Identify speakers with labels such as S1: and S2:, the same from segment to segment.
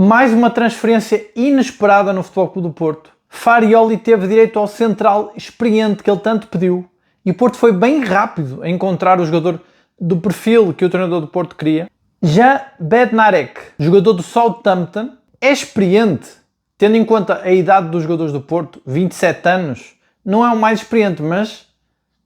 S1: Mais uma transferência inesperada no Futebol Clube do Porto. Farioli teve direito ao central experiente que ele tanto pediu e o Porto foi bem rápido a encontrar o jogador do perfil que o treinador do Porto queria. Já Bednarek, jogador do Southampton, é experiente, tendo em conta a idade dos jogadores do Porto, 27 anos, não é o mais experiente, mas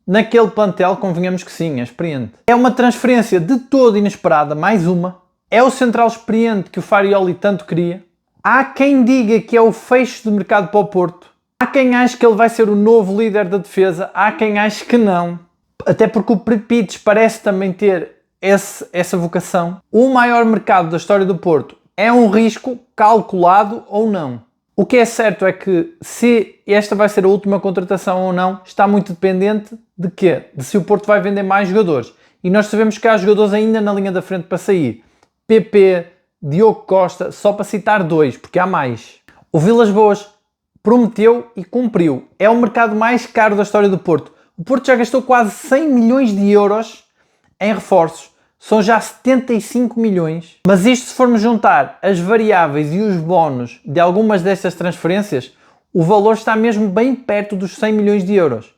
S1: naquele plantel convenhamos que sim, é experiente. É uma transferência de todo inesperada, mais uma. É o central experiente que o Farioli tanto queria. Há quem diga que é o fecho de mercado para o Porto. Há quem ache que ele vai ser o novo líder da defesa. Há quem ache que não. Até porque o Preppic parece também ter essa vocação. O maior mercado da história do Porto é um risco calculado ou não. O que é certo é que se esta vai ser a última contratação ou não, está muito dependente de quê? De se o Porto vai vender mais jogadores. E nós sabemos que há jogadores ainda na linha da frente para sair. PP, Diogo Costa, só para citar dois, porque há mais. O Vilas Boas prometeu e cumpriu. É o mercado mais caro da história do Porto. O Porto já gastou quase 100 milhões de euros em reforços. São já 75 milhões. Mas isto, se formos juntar as variáveis e os bónus de algumas destas transferências, o valor está mesmo bem perto dos 100 milhões de euros.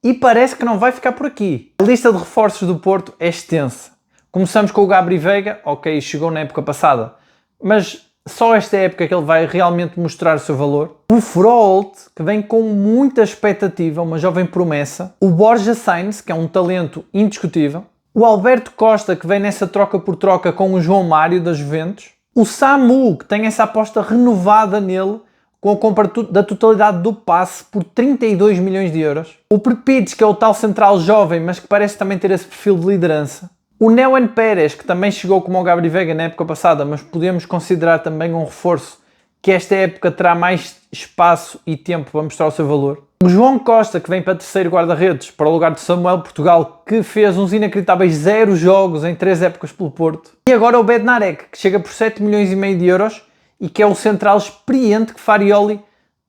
S1: E parece que não vai ficar por aqui. A lista de reforços do Porto é extensa. Começamos com o Gabri Veiga, ok, chegou na época passada, mas só esta época que ele vai realmente mostrar o seu valor. O Froholt, que vem com muita expectativa, uma jovem promessa. O Borja Sainz, que é um talento indiscutível. O Alberto Costa, que vem nessa troca por troca com o João Mário da Juventus. O Samu, que tem essa aposta renovada nele, com a compra da totalidade do passe por 32 milhões de euros. O Preppic, que é o tal central jovem, mas que parece também ter esse perfil de liderança. O Neuen Pérez, que também chegou como o Gabri Veiga na época passada, mas podemos considerar também um reforço que esta época terá mais espaço e tempo para mostrar o seu valor. O João Costa, que vem para terceiro guarda-redes, para o lugar de Samuel Portugal, que fez uns inacreditáveis 0 jogos em 3 épocas pelo Porto. E agora o Bednarek, que chega por 7 milhões e meio de euros e que é o central experiente que Farioli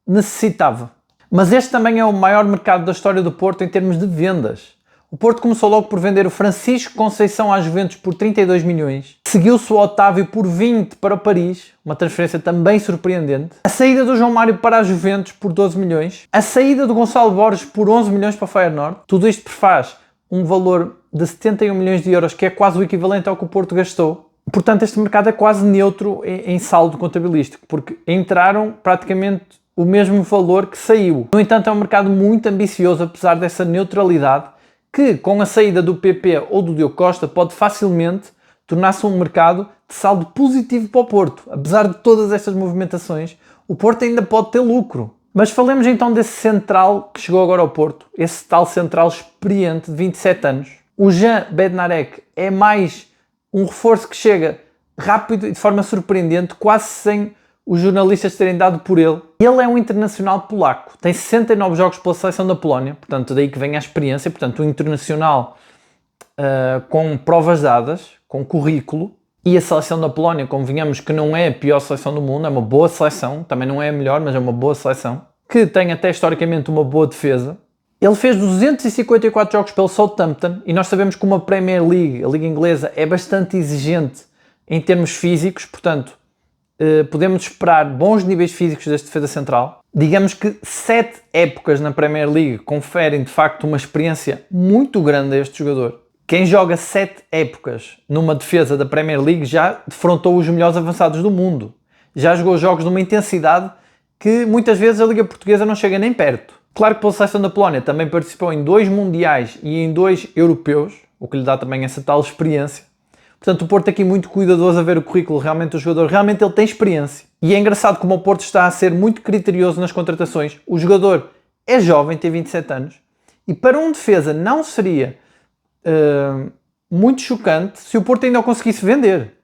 S1: necessitava. Mas este também é o maior mercado da história do Porto em termos de vendas. O Porto começou logo por vender o Francisco Conceição à Juventus por 32 milhões. Seguiu-se o Otávio por 20 para o Paris, uma transferência também surpreendente. A saída do João Mário para a Juventus por 12 milhões. A saída do Gonçalo Borges por 11 milhões para o Feyenoord. Tudo isto prefaz um valor de 71 milhões de euros, que é quase o equivalente ao que o Porto gastou. Portanto, este mercado é quase neutro em saldo contabilístico, porque entraram praticamente o mesmo valor que saiu. No entanto, é um mercado muito ambicioso, apesar dessa neutralidade, que com a saída do PP ou do Diogo Costa pode facilmente tornar-se um mercado de saldo positivo para o Porto. Apesar de todas estas movimentações, o Porto ainda pode ter lucro. Mas falemos então desse central que chegou agora ao Porto, esse tal central experiente de 27 anos. O Jan Bednarek é mais um reforço que chega rápido e de forma surpreendente, quase sem os jornalistas terem dado por ele. Ele é um internacional polaco, tem 69 jogos pela seleção da Polónia, portanto daí que vem a experiência, portanto um internacional com provas dadas, com currículo, e a seleção da Polónia, convenhamos que não é a pior seleção do mundo, é uma boa seleção, também não é a melhor, mas é uma boa seleção, que tem até historicamente uma boa defesa. Ele fez 254 jogos pelo Southampton, e nós sabemos que uma Premier League, a Liga Inglesa, é bastante exigente em termos físicos, portanto, podemos esperar bons níveis físicos deste defesa central. Digamos que 7 épocas na Premier League conferem de facto uma experiência muito grande a este jogador. Quem joga 7 épocas numa defesa da Premier League já defrontou os melhores avançados do mundo. Já jogou jogos de uma intensidade que muitas vezes a Liga Portuguesa não chega nem perto. Claro que pela seleção da Polónia também participou em 2 mundiais e em 2 europeus, o que lhe dá também essa tal experiência. Portanto, o Porto aqui muito cuidadoso a ver o currículo realmente do jogador. Realmente ele tem experiência. E é engraçado como o Porto está a ser muito criterioso nas contratações. O jogador é jovem, tem 27 anos. E para um defesa não seria muito chocante se o Porto ainda o conseguisse vender.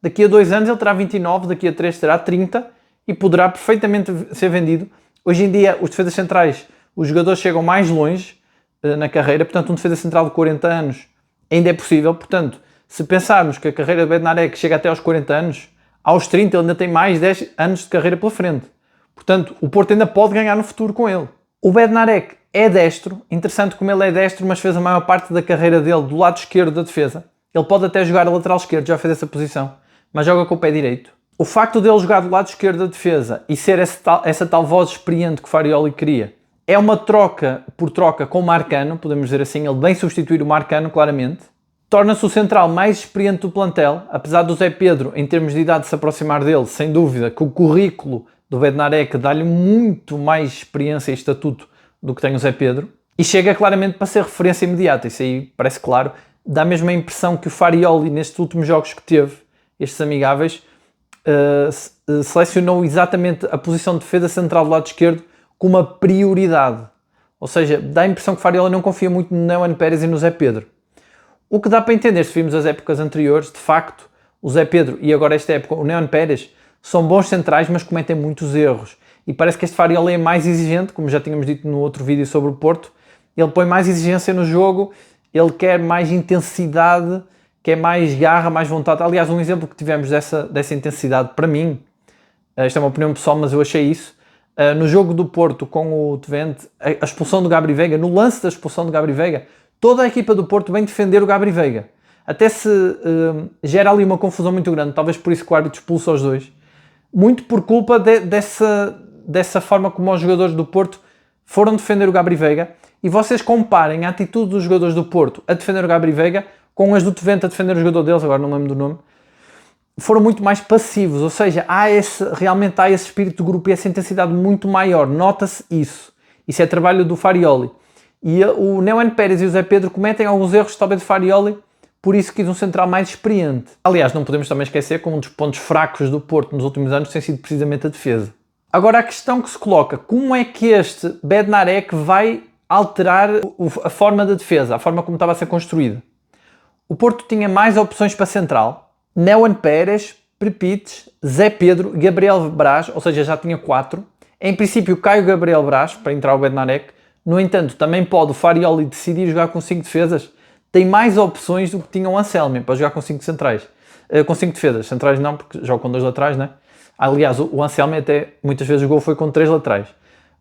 S1: Daqui a 2 anos ele terá 29, daqui a 3 terá 30 e poderá perfeitamente ser vendido. Hoje em dia, os defesas centrais, os jogadores chegam mais longe na carreira. Portanto, um defesa central de 40 anos ainda é possível. Portanto, se pensarmos que a carreira de Bednarek chega até aos 40 anos, aos 30 ele ainda tem mais 10 anos de carreira pela frente. Portanto, o Porto ainda pode ganhar no futuro com ele. O Bednarek é destro, interessante como ele é destro, mas fez a maior parte da carreira dele do lado esquerdo da defesa. Ele pode até jogar a lateral esquerdo, já fez essa posição, mas joga com o pé direito. O facto dele jogar do lado esquerdo da defesa e ser essa tal voz experiente que o Farioli queria, é uma troca por troca com o Marcano, podemos dizer assim, ele vem substituir o Marcano claramente, torna-se o central mais experiente do plantel, apesar do Zé Pedro, em termos de idade, se aproximar dele, sem dúvida, que o currículo do Bednarek dá-lhe muito mais experiência e estatuto do que tem o Zé Pedro, e chega claramente para ser referência imediata, isso aí parece claro, dá a mesma impressão que o Farioli, nestes últimos jogos que teve, estes amigáveis, selecionou exatamente a posição de defesa central do lado esquerdo com uma prioridade, ou seja, dá a impressão que o Farioli não confia muito no Neuen Pérez e no Zé Pedro. O que dá para entender, se vimos as épocas anteriores, de facto, o Zé Pedro e agora esta época o Neuen Pérez são bons centrais, mas cometem muitos erros. E parece que este Farioli é mais exigente, como já tínhamos dito no outro vídeo sobre o Porto. Ele põe mais exigência no jogo, ele quer mais intensidade, quer mais garra, mais vontade. Aliás, um exemplo que tivemos dessa intensidade, para mim, esta é uma opinião pessoal, mas eu achei isso, no jogo do Porto com o Twente, a expulsão do Gabri Veiga, no lance da expulsão do Gabri Veiga, toda a equipa do Porto vem defender o Gabri Veiga. Até se gera ali uma confusão muito grande, talvez por isso que o árbitro expulsa os dois. Muito por culpa dessa forma como os jogadores do Porto foram defender o Gabri Veiga. E vocês comparem a atitude dos jogadores do Porto a defender o Gabri Veiga com as do Twente a defender o jogador deles, agora não lembro do nome. Foram muito mais passivos, ou seja, realmente há esse espírito de grupo e essa intensidade muito maior. Nota-se isso. Isso é trabalho do Farioli. E o Neuen Pérez e o Zé Pedro cometem alguns erros, talvez, de Farioli, por isso quis um central mais experiente. Aliás, não podemos também esquecer que um dos pontos fracos do Porto nos últimos anos tem sido precisamente a defesa. Agora, a questão que se coloca, como é que este Bednarek vai alterar a forma da defesa, a forma como estava a ser construída? O Porto tinha mais opções para central. Neuen Pérez, Prepites, Zé Pedro, Gabriel Braz, ou seja, já tinha 4. Em princípio, cai o Gabriel Braz para entrar o Bednarek. No entanto, também pode o Farioli decidir jogar com 5 defesas. Tem mais opções do que tinha o Anselmi para jogar com 5 centrais. Com 5 defesas. Centrais não, porque joga com 2 laterais, né? Aliás, o Anselmi até muitas vezes o gol foi com 3 laterais.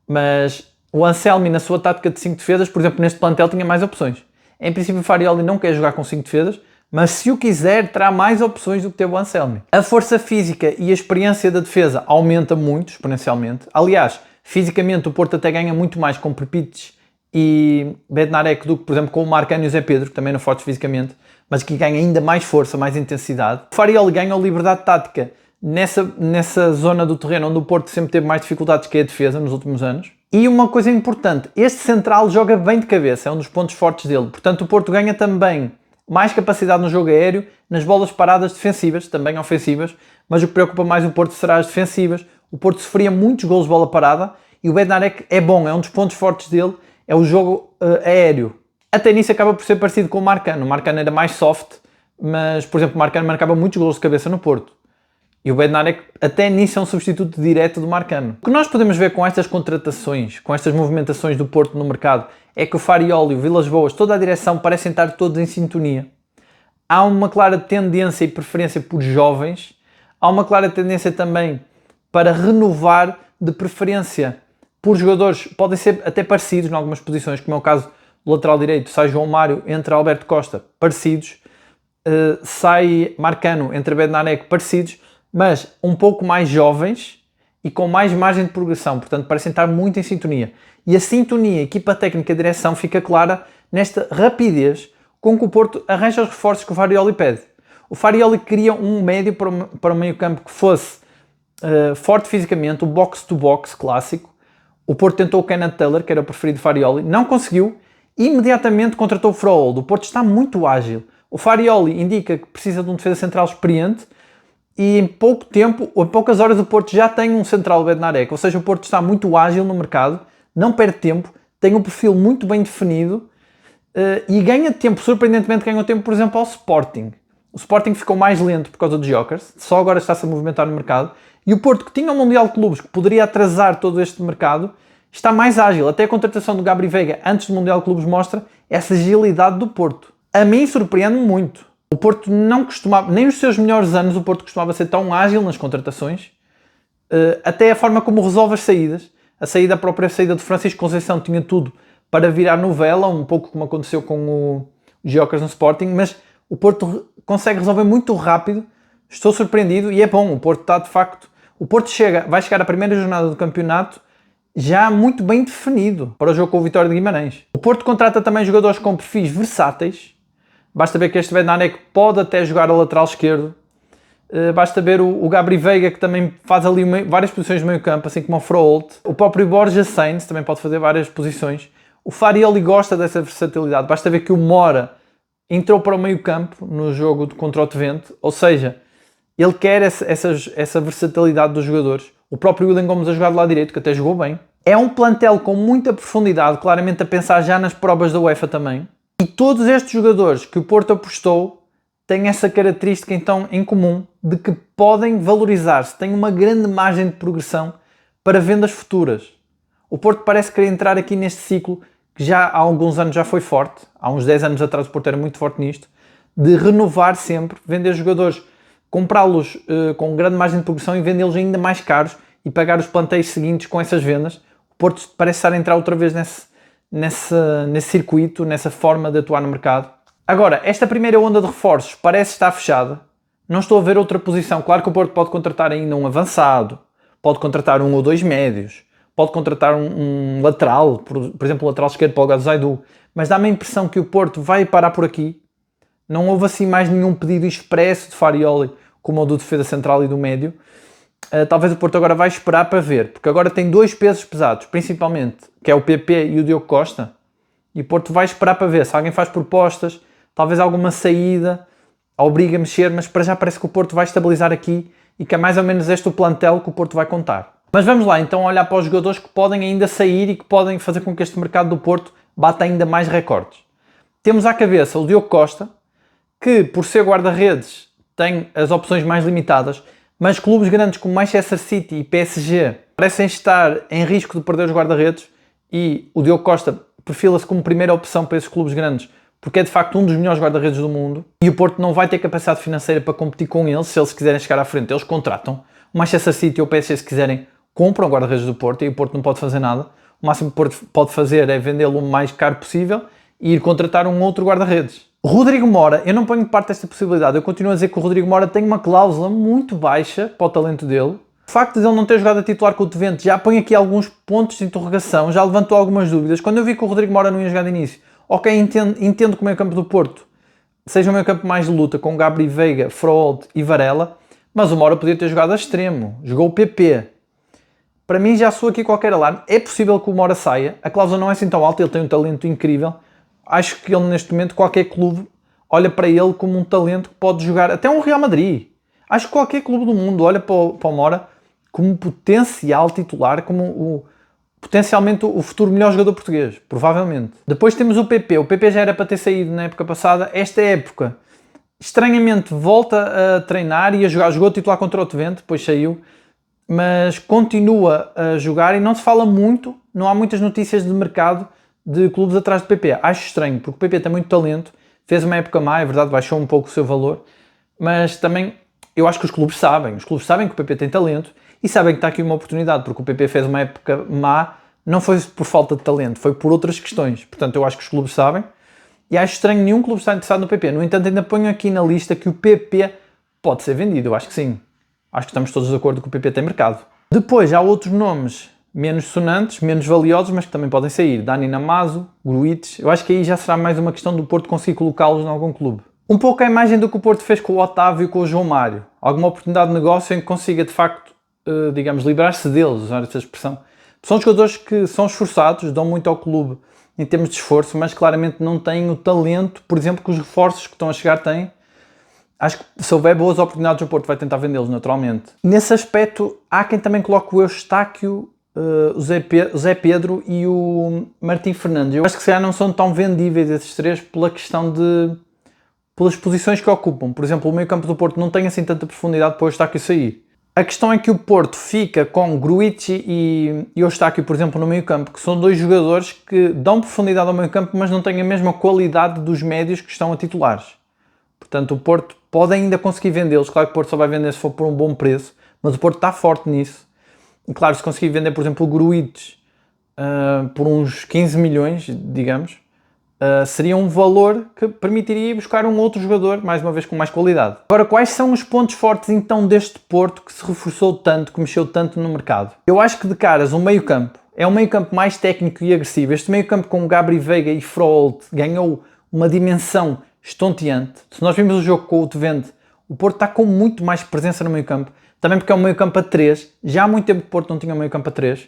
S1: Mas o Anselmi, na sua tática de 5 defesas, por exemplo, neste plantel tinha mais opções. Em princípio, o Farioli não quer jogar com 5 defesas, mas se o quiser, terá mais opções do que teve o Anselmi. A força física e a experiência da defesa aumenta muito, exponencialmente. Aliás, fisicamente o Porto até ganha muito mais com Prepites e Bednarek do que, por exemplo, com o Marcano e o Zé Pedro, que também não fortes fisicamente, mas que ganha ainda mais força, mais intensidade. O Farioli ganha liberdade tática nessa zona do terreno onde o Porto sempre teve mais dificuldades, que é a defesa, nos últimos anos. E uma coisa importante, este central joga bem de cabeça, é um dos pontos fortes dele. Portanto, o Porto ganha também mais capacidade no jogo aéreo, nas bolas paradas defensivas, também ofensivas, mas o que preocupa mais o Porto será as defensivas. O Porto sofria muitos golos de bola parada e o Bednarek é bom, é um dos pontos fortes dele, é o jogo aéreo. Até nisso acaba por ser parecido com o Marcano. O Marcano era mais soft, mas, por exemplo, o Marcano marcava muitos golos de cabeça no Porto. E o Bednarek até nisso é um substituto direto do Marcano. O que nós podemos ver com estas contratações, com estas movimentações do Porto no mercado, é que o Farioli, o Vilas Boas, toda a direção parecem estar todos em sintonia. Há uma clara tendência e preferência por jovens, há uma clara tendência também para renovar, de preferência por jogadores, podem ser até parecidos em algumas posições, como é o caso do lateral direito, sai João Mário, entra Alberto Costa, parecidos, sai Marcano, entra Bednarek, parecidos, mas um pouco mais jovens e com mais margem de progressão, portanto parecem estar muito em sintonia. E a sintonia, a equipa técnica, a direção, fica clara nesta rapidez com que o Porto arranja os reforços que o Farioli pede. O Farioli queria um médio para o meio campo que fosse forte fisicamente, o box-to-box clássico. O Porto tentou o Kenneth Taylor, que era o preferido do Farioli, não conseguiu, e imediatamente contratou o Froholt. O Porto está muito ágil. O Farioli indica que precisa de um defesa central experiente, e em pouco tempo, ou em poucas horas, o Porto já tem um central Bednarek. Ou seja, o Porto está muito ágil no mercado, não perde tempo, tem um perfil muito bem definido e ganha tempo, surpreendentemente ganha tempo, por exemplo, ao Sporting. O Sporting ficou mais lento por causa dos Jokers, só agora está-se a movimentar no mercado. E o Porto, que tinha um Mundial de Clubes que poderia atrasar todo este mercado, está mais ágil. Até a contratação do Gabri Veiga antes do Mundial de Clubes mostra essa agilidade do Porto. A mim surpreende-me muito. O Porto não costumava, nem nos seus melhores anos, o Porto costumava ser tão ágil nas contratações, até a forma como resolve as saídas. A própria saída de Francisco Conceição tinha tudo para virar novela, um pouco como aconteceu com o Gyökeres no Sporting, mas o Porto consegue resolver muito rápido, Estou surpreendido e é bom, o Porto está de facto... O Porto vai chegar à primeira jornada do campeonato já muito bem definido para o jogo com o Vitória de Guimarães. O Porto contrata também jogadores com perfis versáteis. Basta ver que este Bednarek pode até jogar a lateral esquerdo. Basta ver o Gabri Veiga, que também faz ali várias posições de meio campo, assim como o Froholt. O próprio Borja Sainz também pode fazer várias posições. O Farioli gosta dessa versatilidade. Basta ver que o Mora entrou para o meio campo no jogo contra o Twente, ou seja, ele quer essa versatilidade dos jogadores. O próprio William Gomes a jogar do lado direito, que até jogou bem. É um plantel com muita profundidade, claramente a pensar já nas provas da UEFA também. E todos estes jogadores que o Porto apostou têm essa característica então em comum de que podem valorizar-se, têm uma grande margem de progressão para vendas futuras. O Porto parece querer entrar aqui neste ciclo que já há alguns anos já foi forte, há uns 10 anos atrás o Porto era muito forte nisto, de renovar sempre, vender jogadores, comprá-los com grande margem de progressão e vendê-los ainda mais caros e pagar os plantéis seguintes com essas vendas. O Porto parece estar a entrar outra vez nesse circuito, nessa forma de atuar no mercado. Agora, esta primeira onda de reforços parece estar fechada. Não estou a ver outra posição. Claro que o Porto pode contratar ainda um avançado, pode contratar um ou dois médios, pode contratar um lateral, por exemplo, o lateral esquerdo para o Zaidu, mas dá-me a impressão que o Porto vai parar por aqui. Não houve assim mais nenhum pedido expresso de Farioli, como o do defesa central e do médio. Talvez o Porto agora vai esperar para ver, porque agora tem dois pesos pesados, principalmente, que é o PP e o Diogo Costa, e o Porto vai esperar para ver se alguém faz propostas, talvez alguma saída, obriga a mexer, mas para já parece que o Porto vai estabilizar aqui e que é mais ou menos este o plantel que o Porto vai contar. Mas vamos lá então olhar para os jogadores que podem ainda sair e que podem fazer com que este mercado do Porto bata ainda mais recordes. Temos à cabeça o Diogo Costa, que por ser guarda-redes tem as opções mais limitadas, mas clubes grandes como Manchester City e PSG parecem estar em risco de perder os guarda-redes e o Diogo Costa perfila-se como primeira opção para esses clubes grandes porque é de facto um dos melhores guarda-redes do mundo e o Porto não vai ter capacidade financeira para competir com eles. Se eles quiserem chegar à frente, eles contratam. O Manchester City ou o PSG, se quiserem, compram o guarda-redes do Porto e o Porto não pode fazer nada. O máximo que o Porto pode fazer é vendê-lo o mais caro possível e ir contratar um outro guarda-redes. Rodrigo Mora, eu não ponho de parte esta possibilidade. Eu continuo a dizer que o Rodrigo Mora tem uma cláusula muito baixa para o talento dele. O facto de ele não ter jogado a titular com o Twente já põe aqui alguns pontos de interrogação, já levantou algumas dúvidas. Quando eu vi que o Rodrigo Mora não ia jogar de início, ok, entendo que o meio campo do Porto seja o meio campo mais de luta, com Gabri Veiga, Froholt e Varela, mas o Mora podia ter jogado a extremo, jogou o PP. Para mim já soa aqui qualquer alarme. É possível que o Mora saia, a cláusula não é assim tão alta, ele tem um talento incrível. Acho que ele neste momento, qualquer clube, olha para ele como um talento que pode jogar, até um Real Madrid. Acho que qualquer clube do mundo olha para o Mora como um potencial titular, como potencialmente o futuro melhor jogador português, provavelmente. Depois temos o PP. O PP já era para ter saído na época passada. Esta época, estranhamente, volta a treinar e a jogar. Jogou titular contra o Twente, depois saiu, mas continua a jogar e não se fala muito, não há muitas notícias de mercado de clubes atrás do PP. Acho estranho, porque o PP tem muito talento, fez uma época má, é verdade, baixou um pouco o seu valor, mas também eu acho que os clubes sabem que o PP tem talento e sabem que está aqui uma oportunidade, porque o PP fez uma época má, não foi por falta de talento, foi por outras questões. Portanto, eu acho que os clubes sabem e acho estranho nenhum clube estar interessado no PP. No entanto, ainda ponho aqui na lista que o PP pode ser vendido, eu acho que sim. Acho que estamos todos de acordo que o PP tem mercado. Depois, há outros nomes menos sonantes, menos valiosos, mas que também podem sair. Dani Namazo, Gruites. Eu acho que aí já será mais uma questão do Porto conseguir colocá-los em algum clube. Um pouco a imagem do que o Porto fez com o Otávio e com o João Mário. Alguma oportunidade de negócio em que consiga, de facto, digamos, livrar-se deles, usar essa expressão. São jogadores que são esforçados, dão muito ao clube em termos de esforço, mas claramente não têm o talento, por exemplo, que os reforços que estão a chegar têm. Acho que se houver boas oportunidades, o Porto vai tentar vendê-los naturalmente. Nesse aspecto, há quem também coloque o Eustáquio, o Zé Pedro e o Martim Fernandes. Eu acho que se calhar não são tão vendíveis esses três pelas posições que ocupam. Por exemplo, o meio campo do Porto não tem assim tanta profundidade para o Eustáquio sair. A questão é que o Porto fica com Gruici e Eustáquio, por exemplo, no meio campo, que são dois jogadores que dão profundidade ao meio campo, mas não têm a mesma qualidade dos médios que estão a titulares. Portanto, o Porto pode ainda conseguir vendê-los. Claro que o Porto só vai vender se for por um bom preço, mas o Porto está forte nisso. E claro, se conseguir vender, por exemplo, o Gruites por uns 15 milhões, digamos, seria um valor que permitiria ir buscar um outro jogador, mais uma vez com mais qualidade. Agora, quais são os pontos fortes então deste Porto que se reforçou tanto, que mexeu tanto no mercado? Eu acho que de caras, o meio-campo é um meio-campo mais técnico e agressivo. Este meio-campo com Gabri Veiga e Froholt ganhou uma dimensão estonteante. Se nós vimos o jogo com o Twente, o Porto está com muito mais presença no meio-campo, também porque é um meio-campo a 3. Já há muito tempo que o Porto não tinha um meio-campo a 3.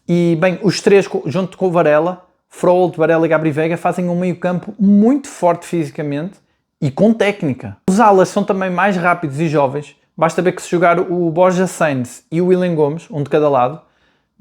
S1: E, bem, os três, junto com o Varela, Froholt, Varela e Gabri Veiga, fazem um meio-campo muito forte fisicamente e com técnica. Os alas são também mais rápidos e jovens. Basta ver que se jogar o Borja Sainz e o William Gomes, um de cada lado,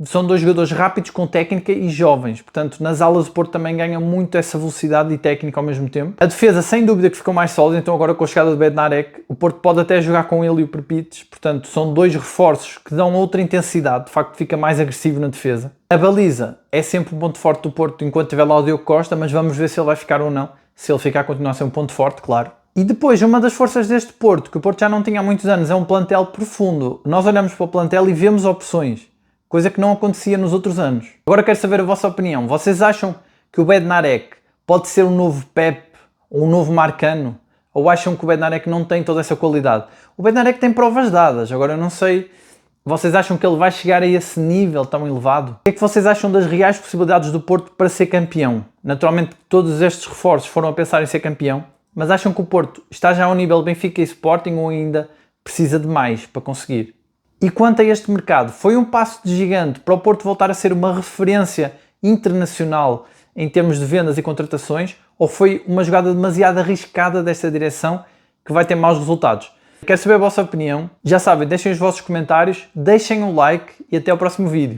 S1: são dois jogadores rápidos com técnica e jovens. Portanto, nas alas o Porto também ganha muito essa velocidade e técnica ao mesmo tempo. A defesa, sem dúvida, que ficou mais sólida. Então agora com a chegada do Bednarek, o Porto pode até jogar com ele e o Perpites. Portanto, são dois reforços que dão outra intensidade. De facto, fica mais agressivo na defesa. A baliza é sempre um ponto forte do Porto enquanto tiver lá o Diogo Costa, mas vamos ver se ele vai ficar ou não. Se ele ficar, continua a ser um ponto forte, claro. E depois, uma das forças deste Porto, que o Porto já não tinha há muitos anos, é um plantel profundo. Nós olhamos para o plantel e vemos opções. Coisa que não acontecia nos outros anos. Agora quero saber a vossa opinião. Vocês acham que o Bednarek pode ser um novo Pep ou um novo Marcano? Ou acham que o Bednarek não tem toda essa qualidade? O Bednarek tem provas dadas. Agora eu não sei, vocês acham que ele vai chegar a esse nível tão elevado? O que é que vocês acham das reais possibilidades do Porto para ser campeão? Naturalmente todos estes reforços foram a pensar em ser campeão, mas acham que o Porto está já ao nível Benfica e Sporting ou ainda precisa de mais para conseguir? E quanto a este mercado, foi um passo de gigante para o Porto voltar a ser uma referência internacional em termos de vendas e contratações, ou foi uma jogada demasiado arriscada desta direção que vai ter maus resultados? Quero saber a vossa opinião. Já sabem, deixem os vossos comentários, deixem um like e até ao próximo vídeo.